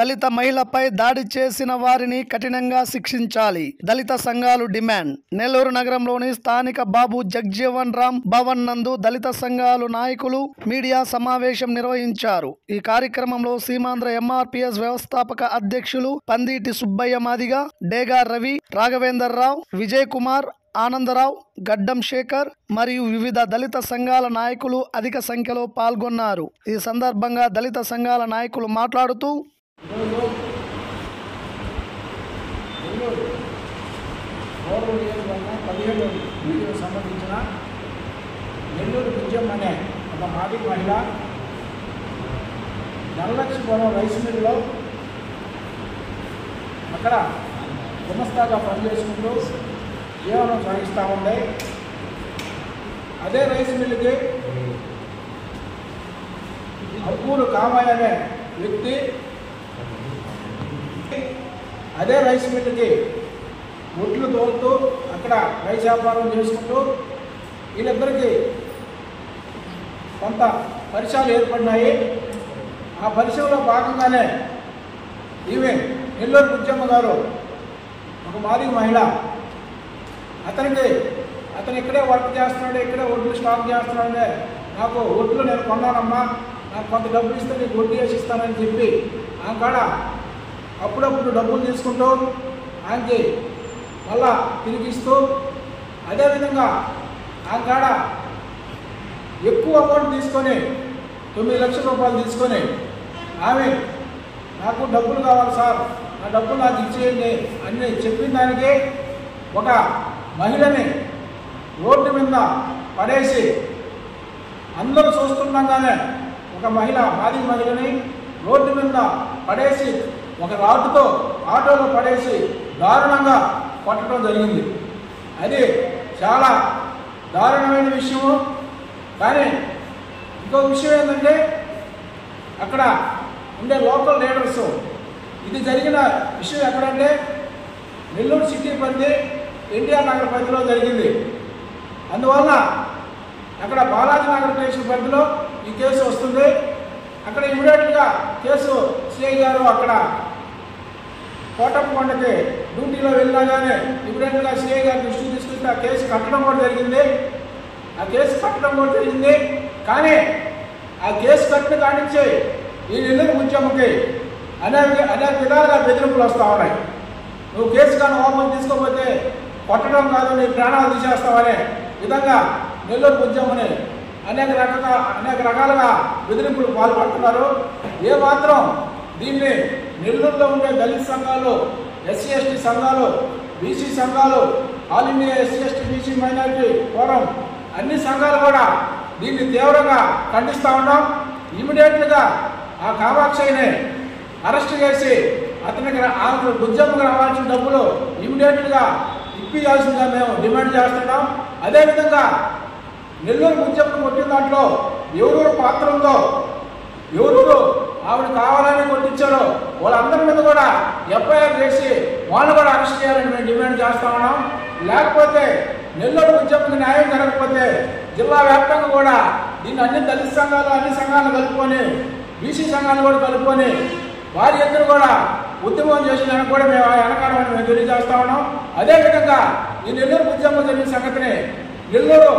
దళిత మహిళపై దాడి చేసిన వారిని కఠినంగా శిక్షించాలి. దళిత సంఘాలు డిమాండ్. నెల్లూరు నగరంలోని స్థానిక బాబు జగ్జీవన్ రామ్ భవన్ నందు దళిత సంఘాలు నాయకులు మీడియా సమావేశం నిర్వహించారు. ఈ కార్యక్రమంలో సీమాంధ్ర ఎంఆర్పీఎస్ వ్యవస్థాపక అధ్యక్షులు పందిటి సుబ్బయ్య మాదిగ, డేగా రవి, రాఘవేందర్ రావు, విజయ్ కుమార్, ఆనందరావు, గడ్డం శేఖర్ మరియు వివిధ దళిత సంఘాల నాయకులు అధిక సంఖ్యలో పాల్గొన్నారు. ఈ సందర్భంగా దళిత సంఘాల నాయకులు మాట్లాడుతూ సంబంధించిన నెల్లూరు విజయం అనే ఒక మాదిగ మహిళ ధనలక్ష్మీపురం రైస్ మిల్లులో అక్కడ గుమస్తాగా పనిచేసుకుంటూ జీవనం సాగిస్తూ ఉంది. అదే రైస్ మిల్లుకి అబ్బూరు కామయ్య అనే వ్యక్తి అదే రైస్ మిల్లుకి ఒడ్లు తోలుతూ అక్కడ రైస్ వ్యాపారం చేసుకుంటూ వీళ్ళిద్దరికీ కొంత పరిచయాలు ఏర్పడినాయి. ఆ పరిచయంలో భాగంగానే ఈమె నెల్లూరు బుజ్జమ్మ గారు ఒక మాదిగ మహిళ, అతను ఇక్కడే వర్క్ చేస్తున్నాడు, ఇక్కడే ఒడ్లు స్టాక్ చేస్తున్నాడే, నాకు ఒడ్లు నేను కొన్నానమ్మా, నాకు కొంత డబ్బులు ఇస్తే నీకు వడ్డీ వేసి ఇస్తానని చెప్పి ఆమె కాడ అప్పుడప్పుడు డబ్బులు తీసుకుంటూ ఆమెకి మళ్ళా తిరిగిస్తూ, అదేవిధంగా ఆమె కాడ ఎక్కువ అమౌంట్ తీసుకొని 9 లక్షల రూపాయలు తీసుకొని ఆమె నాకు డబ్బులు కావాలి సార్, నా డబ్బులు నాకు ఇచ్చేయండి అని చెప్పిన దానికి ఒక మహిళని రోడ్డు మీద పడేసి, అందరూ చూస్తుండగానే ఒక మాదిగ మహిళని రోడ్డు మీద పడేసి ఒక రాడ్డుతో ఆటోలో పడేసి దారుణంగా కొట్టడం జరిగింది. అది చాలా దారుణమైన విషయము. కానీ ఇంకో విషయం ఏంటంటే అక్కడ ఉండే లోకల్ లీడర్స్, ఇది జరిగిన విషయం ఎక్కడంటే నెల్లూరు సిటీ పరిధి ఎన్టీఆర్ నగర్ పరిధిలో జరిగింది. అందువల్ల అక్కడ బాలాజీ నగర్ స్టేషన్ పరిధిలో ఈ కేసు వస్తుంది. అక్కడ ఇమీడియట్గా కేసు సిఐ గారు అక్కడ కోటప్పకొండకి డ్యూటీలో వెళ్ళగానే ఇమీడియట్గా సిఐ గారి దృష్టికి తీసుకుంటే ఆ కేసు కట్టడం కూడా జరిగింది. కానీ ఆ కేసు కట్టిన కానించి ఈ నెల్లూరు బుజ్జమ్మకి అనేక విధాలుగా బెదిరింపులు వస్తూ ఉన్నాయి. నువ్వు కేసు కానీ ఓపెన్ తీసుకోకపోతే కొట్టడం కాదు, నీ ప్రాణాలు తీసేస్తావనే విధంగా నెల్లూరు బుజ్జమ్మని అనేక రకాలుగా బెదిరింపులు పాల్పడుతున్నారు. ఏమాత్రం దీన్ని నెల్లూరులో ఉండే దళిత సంఘాలు, ఎస్సీ ఎస్టీ సంఘాలు, బీసీ సంఘాలు, all India SC ST BC minority forum అన్ని సంఘాలు కూడా దీన్ని తీవ్రంగా ఖండిస్తూ ఉన్నాం. ఇమీడియట్గా ఆ కామాక్షిని అరెస్ట్ చేసి అతనికి బుజ్జమ్మకు రావాల్సిన డబ్బులు ఇమీడియట్గా ఇప్పించాల్సిందిగా మేము డిమాండ్ చేస్తున్నాం. అదేవిధంగా నెల్లూరు బుజ్జమ్మను కొట్టిన దాంట్లో ఎవరెవరు పాత్ర ఉందో, ఎవరు ఆవిడ కావాలని కొట్టించారో వాళ్ళందరి మీద కూడా ఎఫ్ఐఆర్ చేసి వాళ్ళు కూడా అరెస్ట్ చేయాలని మేము డిమాండ్ చేస్తా ఉన్నాం. లేకపోతే నెల్లూరు బుజ్జమ్మకి న్యాయం జరగకపోతే జిల్లా వ్యాప్తంగా కూడా దీన్ని అన్ని దళిత సంఘాలు, అన్ని సంఘాలను కలుపుకొని, బీసీ సంఘాలు కూడా కలుపుకొని వారి ఇద్దరు కూడా ఉద్యమం చేసేదానికి కూడా మేము వెనకాడమని మేము తెలియజేస్తా ఉన్నాం. అదేవిధంగా ఈ నెల్లూరు బుజ్జమ్మ జరిగిన సంగతిని నెల్లూరు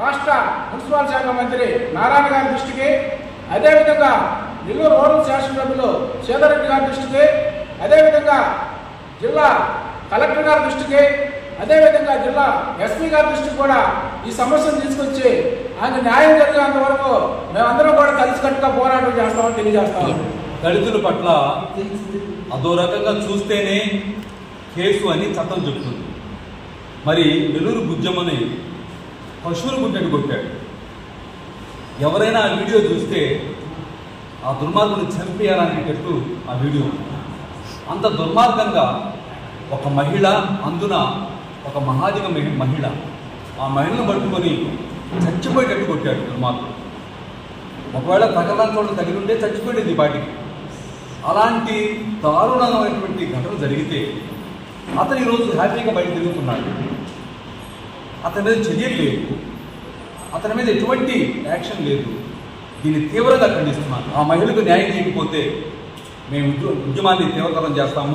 రాష్ట్ర మున్సిపల్ శాఖ మంత్రి నారాయణ గారి దృష్టికి, అదేవిధంగా నెల్లూరు రూరల్ శాసనసభ్యులు సేదరెడ్డి గారి దృష్టికి, అదేవిధంగా జిల్లా కలెక్టర్ గారి దృష్టికి, అదేవిధంగా జిల్లా ఎస్పీ గారి దృష్టికి కూడా ఈ సమస్యను తీసుకొచ్చి ఆయన న్యాయం జరిగేంత వరకు మేమందరం కూడా కలిసికట్టుగా పోరాటం చేస్తామని తెలియజేస్తాం. దళితుల పట్ల అదో రకంగా చూస్తేనే కేసు అని చట్టం చెప్తుంది. మరి నెల్లూరు బుజ్జమ్మని పశువులు గుడ్డని కొట్టాడు. ఎవరైనా ఆ వీడియో చూస్తే ఆ దుర్మార్గుని చంపేయాలనేటట్టు ఆ వీడియో. అంత దుర్మార్గంగా ఒక మహిళ, అందున ఒక మహాదిగ మహిళ, ఆ మహిళను పట్టుకొని చచ్చిపోయేటట్టు కొట్టాడు దుర్మార్గుడు. ఒకవేళ తగలంతో తగిలి ఉంటే చచ్చిపోయింది పాటికి. అలాంటి దారుణమైనటువంటి ఘటన జరిగితే అతను ఈరోజు హ్యాపీగా బయట తిరుగుతున్నాడు. అతని మీద చర్యలు లేవు, అతని మీద ఎటువంటి యాక్షన్ లేదు. దీన్ని తీవ్రంగా ఖండిస్తున్నాను. ఆ మహిళకు న్యాయం చేయకపోతే మేము ఉద్యమాన్ని తీవ్రతరం చేస్తాము.